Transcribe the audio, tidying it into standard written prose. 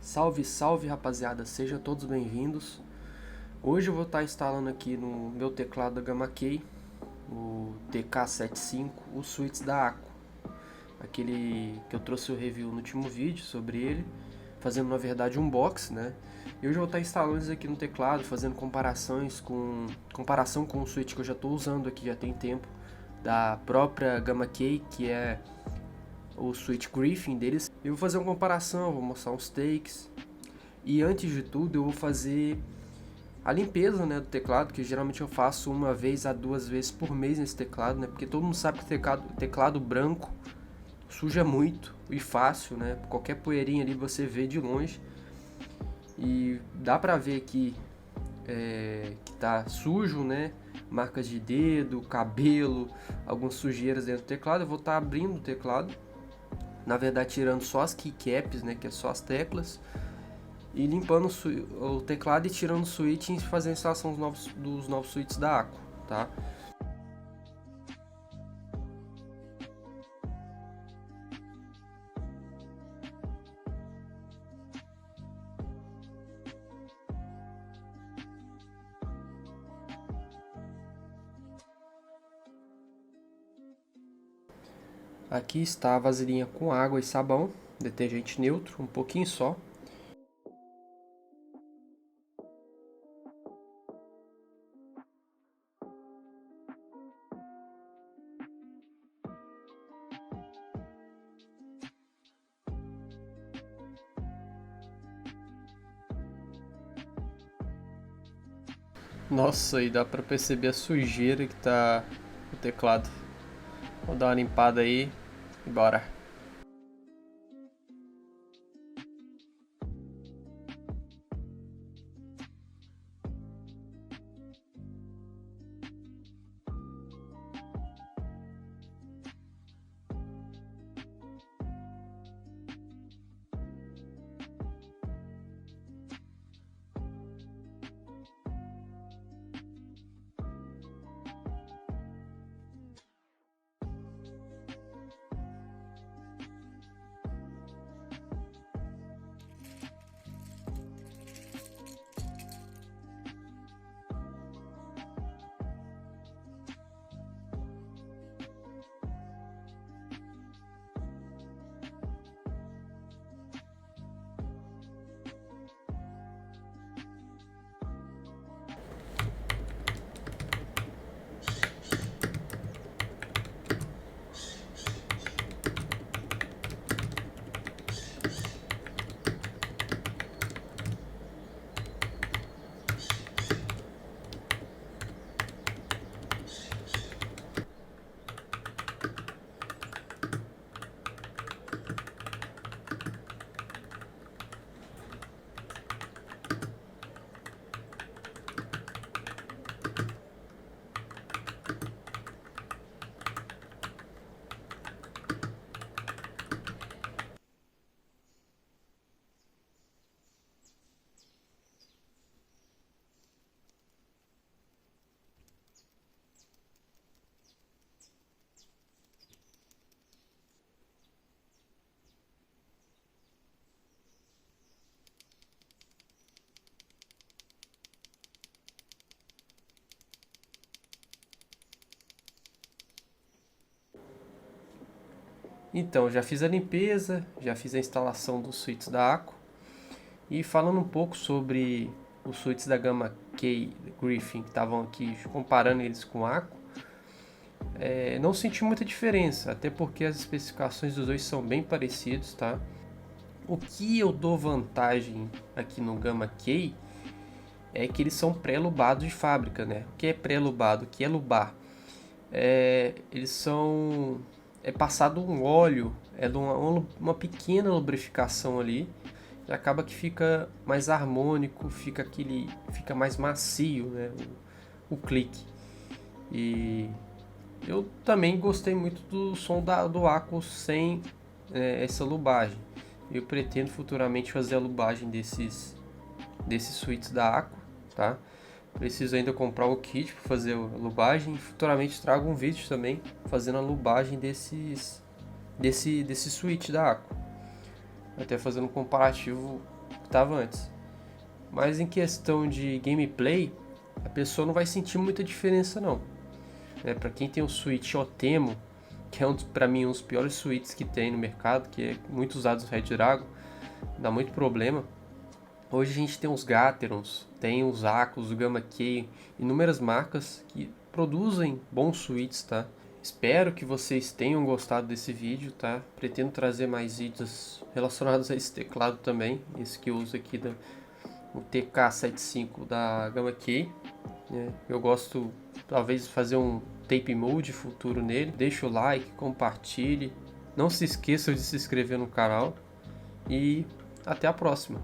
Salve, salve rapaziada, sejam todos bem-vindos. Hoje eu vou estar instalando aqui no meu teclado da Gamma Key, o TK75, os switches da Aqua. Aquele que eu trouxe o review no último vídeo sobre ele, fazendo na verdade um unboxing, né? E hoje eu vou estar instalando eles aqui no teclado, fazendo comparação com o switch que eu já estou usando aqui já tem tempo, da própria Gamma Key, que é o switch Griffin deles. Eu vou fazer uma comparação, vou mostrar uns takes. E antes de tudo eu vou fazer a limpeza, né, do teclado, que geralmente eu faço uma vez a duas vezes por mês nesse teclado, né, porque todo mundo sabe que teclado branco suja muito e fácil, né, qualquer poeirinha ali você vê de longe. E dá pra ver aqui que tá sujo, né, marcas de dedo, cabelo, algumas sujeiras dentro do teclado. Eu vou estar abrindo o teclado, na verdade tirando só as keycaps, né, que é só as teclas, e limpando o teclado e tirando o switch e fazendo a instalação dos novos switches da Aqua, tá? Aqui está a vasilhinha com água e sabão, detergente neutro, um pouquinho só. Nossa, e dá pra perceber a sujeira que tá no teclado. Vou dar uma limpada aí e bora. Então, já fiz a limpeza, já fiz a instalação dos switches da Aqua. E falando um pouco sobre os switches da Gamma Key Griffin, que estavam aqui comparando eles com a Aqua, não senti muita diferença, até porque as especificações dos dois são bem parecidos, tá? O que eu dou vantagem aqui no Gamma Key é que eles são pré-lubados de fábrica, né? O que é pré-lubado? O que é lubar? Eles são... É passado um óleo, uma pequena lubrificação ali, e acaba que fica mais harmônico, fica mais macio, né? O clique. E eu também gostei muito do som do Aquos sem essa lubagem. Eu pretendo futuramente fazer a lubagem desses switches da Aqua, tá? Preciso ainda comprar o kit para fazer a lubagem. Futuramente trago um vídeo também fazendo a lubagem desse switch da Aqua. Até fazendo um comparativo que estava antes. Mas em questão de gameplay, a pessoa não vai sentir muita diferença não. Para quem tem o Switch Otemo, que é para mim um dos piores Switches que tem no mercado, que é muito usado no Red Dragon, dá muito problema. Hoje a gente tem os Gaterons, tem os Acos, o Gamma Key, inúmeras marcas que produzem bons Switches, tá? Espero que vocês tenham gostado desse vídeo, tá? Pretendo trazer mais vídeos relacionados a esse teclado também, esse que eu uso aqui, o TK75 da Gamma Key. Eu gosto, talvez, de fazer um tape mode futuro nele. Deixa o like, compartilhe. Não se esqueçam de se inscrever no canal. E até a próxima.